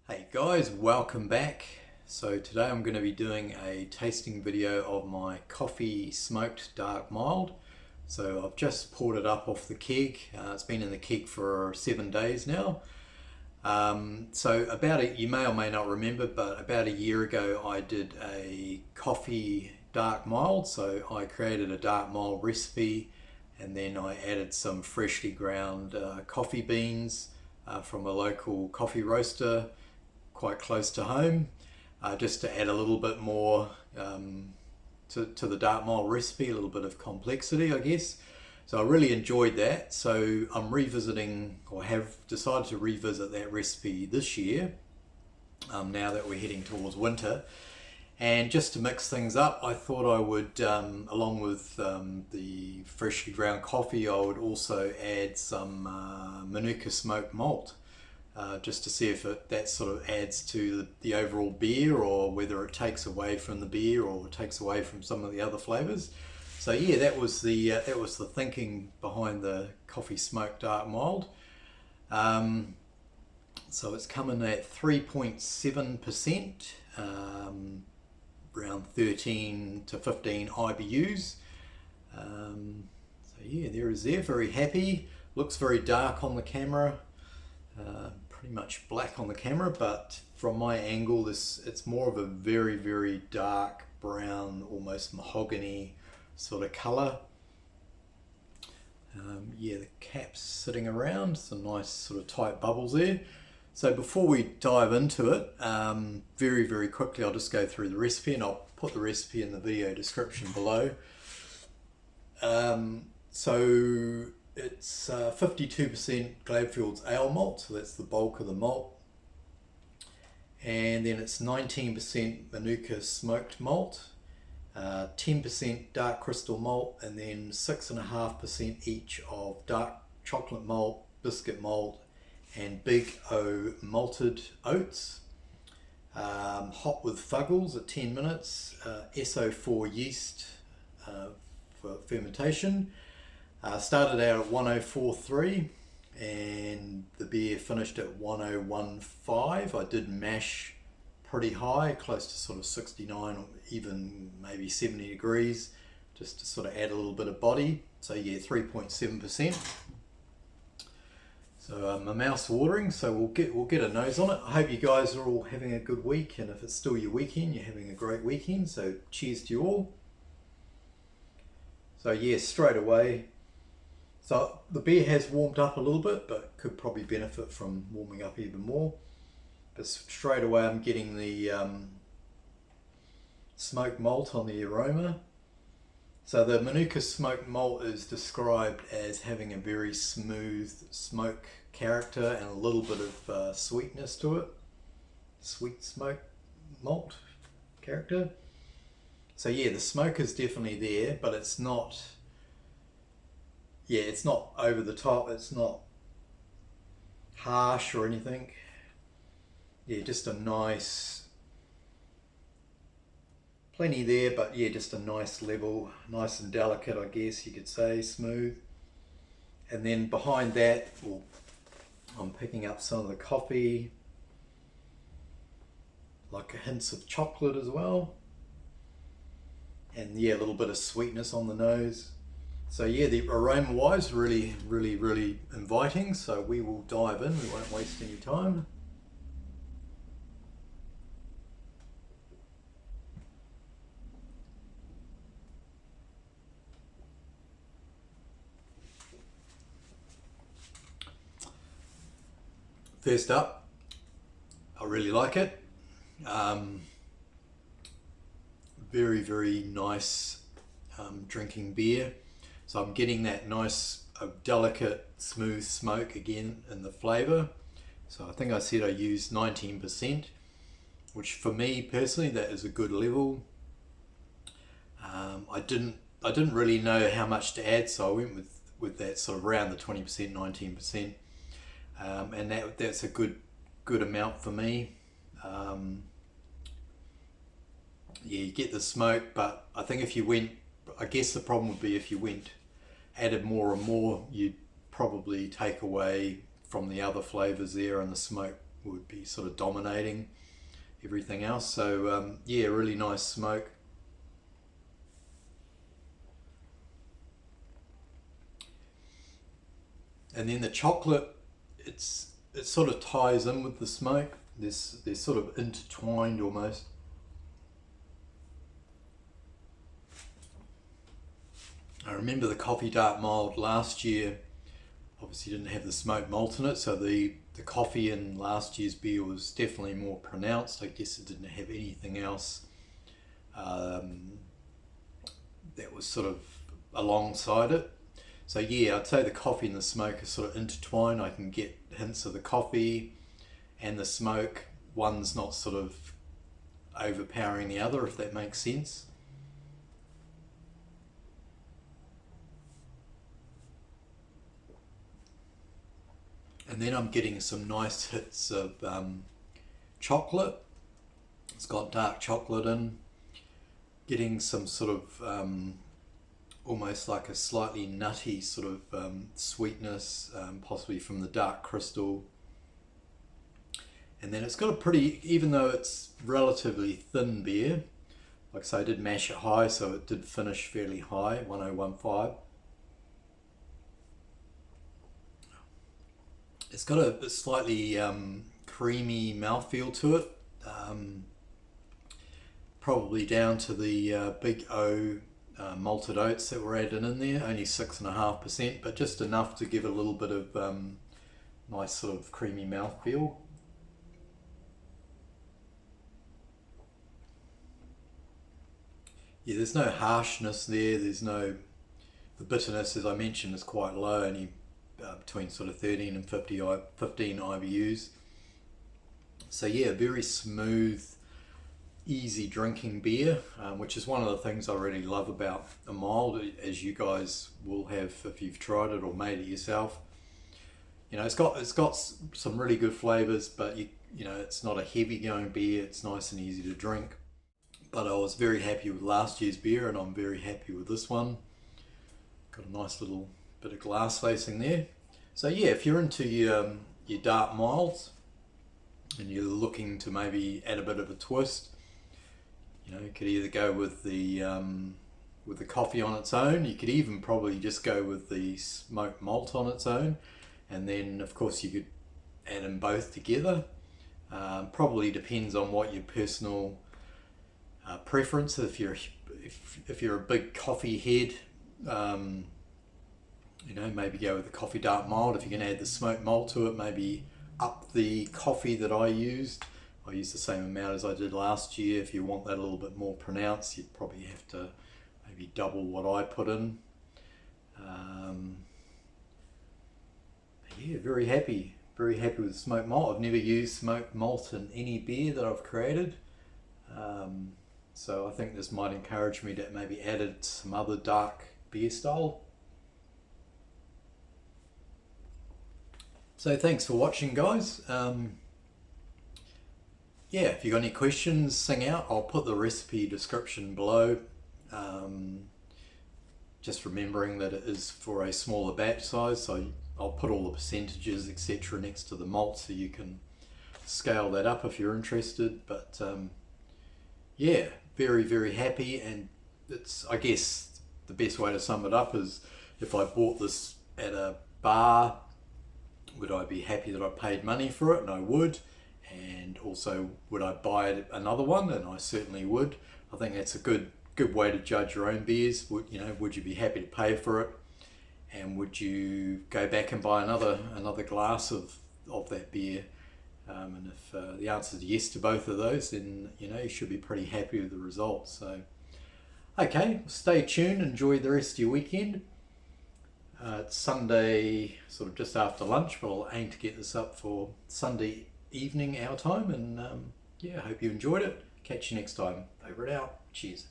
Hey guys, welcome back. So today I'm going to be doing a tasting video of my coffee smoked dark mild. So I've just poured it up off the keg. It's been in the keg for 7 days now. You may or may not remember, but about a year ago I did a coffee dark mild. So I created a dark mild recipe and then I added some freshly ground coffee beans from a local coffee roaster quite close to home, just to add a little bit more to the dark mild recipe, a little bit of complexity, I guess. So I really enjoyed that. So I'm revisiting, or have decided to revisit that recipe this year, now that we're heading towards winter. And just to mix things up, I thought I would, along with the freshly ground coffee, I would also add some Manuka smoked malt. Just to see if that sort of adds to the overall beer, or whether it takes away from the beer or takes away from some of the other flavors. So yeah, that was the thinking behind the coffee smoked dark mild. So it's coming at 3.7%, around 13 to 15 IBUs. So yeah, there is there. Very happy. Looks very dark on the camera. Pretty much black on the camera, but from my angle it's more of a very, very dark brown, almost mahogany sort of color. Yeah, the cap's sitting around, some nice sort of tight bubbles there. So before we dive into it, very, very quickly I'll just go through the recipe, and I'll put the recipe in the video description below. So it's 52% Gladfield's Ale Malt, so that's the bulk of the malt. And then it's 19% Manuka smoked malt, 10% dark crystal malt, and then 6.5% each of dark chocolate malt, biscuit malt, and Big O malted oats. Hot with Fuggles at 10 minutes, SO4 yeast for fermentation. Started out at 1043 and the beer finished at 1015. I did mash pretty high, close to sort of 69 or even maybe 70 degrees, just to sort of add a little bit of body. So yeah, 3.7%. So my mouth's watering, so we'll get a nose on it. I hope you guys are all having a good week, and if it's still your weekend, you're having a great weekend. So cheers to you all. So yeah, straight away. So the beer has warmed up a little bit, but could probably benefit from warming up even more. But straight away I'm getting the smoked malt on the aroma. So the Manuka smoked malt is described as having a very smooth smoke character and a little bit of sweetness to it. Sweet smoked malt character. So yeah, the smoke is definitely there, but it's not... Yeah, it's not over the top, it's not harsh or anything. Yeah, just a nice, plenty there, but yeah, just a nice level, nice and delicate, I guess you could say, smooth. And then behind that, well, I'm picking up some of the coffee, like hints of chocolate as well. And yeah, a little bit of sweetness on the nose. So yeah, the aroma wise, really, really, really inviting. So we will dive in, we won't waste any time. First up, I really like it. Very, very nice drinking beer. So I'm getting that nice, delicate, smooth smoke again in the flavour. So I think I said I used 19%, which for me personally, that is a good level. I didn't really know how much to add, so I went with that sort of around the 20%, 19%, and that's a good amount for me. Yeah, you get the smoke, but I think if you went, I guess the problem would be if you added more and more, you'd probably take away from the other flavors there, and the smoke would be sort of dominating everything else. So yeah, really nice smoke. And then the chocolate, it sort of ties in with the smoke. They're sort of intertwined almost. I remember the coffee dark mild last year obviously didn't have the smoked malt in it, so the coffee in last year's beer was definitely more pronounced. I guess it didn't have anything else that was sort of alongside it. So yeah, I'd say the coffee and the smoke are sort of intertwined. I can get hints of the coffee and the smoke. One's not sort of overpowering the other, if that makes sense. And then I'm getting some nice hits of chocolate. It's got dark chocolate in. Getting some sort of almost like a slightly nutty sort of sweetness, possibly from the dark crystal. And then it's got a pretty, even though it's relatively thin beer, like I say, I did mash it high, so it did finish fairly high, 1015. It's got a slightly creamy mouthfeel to it, probably down to the big O malted oats that were added in there, only 6.5%, but just enough to give it a little bit of nice sort of creamy mouthfeel. Yeah, there's no harshness there, the bitterness, as I mentioned, is quite low, only between sort of 13 and 15 IBUs. So yeah, very smooth, easy drinking beer, which is one of the things I really love about a mild, as you guys will have if you've tried it or made it yourself. You know, it's got some really good flavors, but you know, it's not a heavy going beer. It's nice and easy to drink. But I was very happy with last year's beer, and I'm very happy with this one. Got a nice little bit of glass facing there. So yeah, if you're into your dark milds and you're looking to maybe add a bit of a twist, you know, you could either go with the coffee on its own. You could even probably just go with the smoked malt on its own, and then of course you could add them both together. Probably depends on what your personal preference. If you're a big coffee head, you know, maybe go with the coffee dark mild. If you can add the smoked malt to it, maybe up the coffee that I used. I used the same amount as I did last year. If you want that a little bit more pronounced, you'd probably have to maybe double what I put in. Yeah, very happy with smoked malt. I've never used smoked malt in any beer that I've created. So I think this might encourage me to maybe add it to some other dark beer style. So thanks for watching, guys. Yeah, if you've got any questions, sing out. I'll put the recipe description below. Just remembering that it is for a smaller batch size, so I'll put all the percentages, etc. next to the malt, so you can scale that up if you're interested. But yeah, very happy, and it's, I guess the best way to sum it up is, if I bought this at a bar, would I be happy that I paid money for it? And I would. And also, would I buy another one? And I certainly would. I think that's a good way to judge your own beers. Would you be happy to pay for it? And would you go back and buy another glass of that beer? And if the answer is yes to both of those, then you should be pretty happy with the results. So okay, stay tuned, enjoy the rest of your weekend. It's Sunday, sort of just after lunch, but I'll aim to get this up for Sunday evening our time. And yeah, I hope you enjoyed it. Catch you next time. Over and out. Cheers.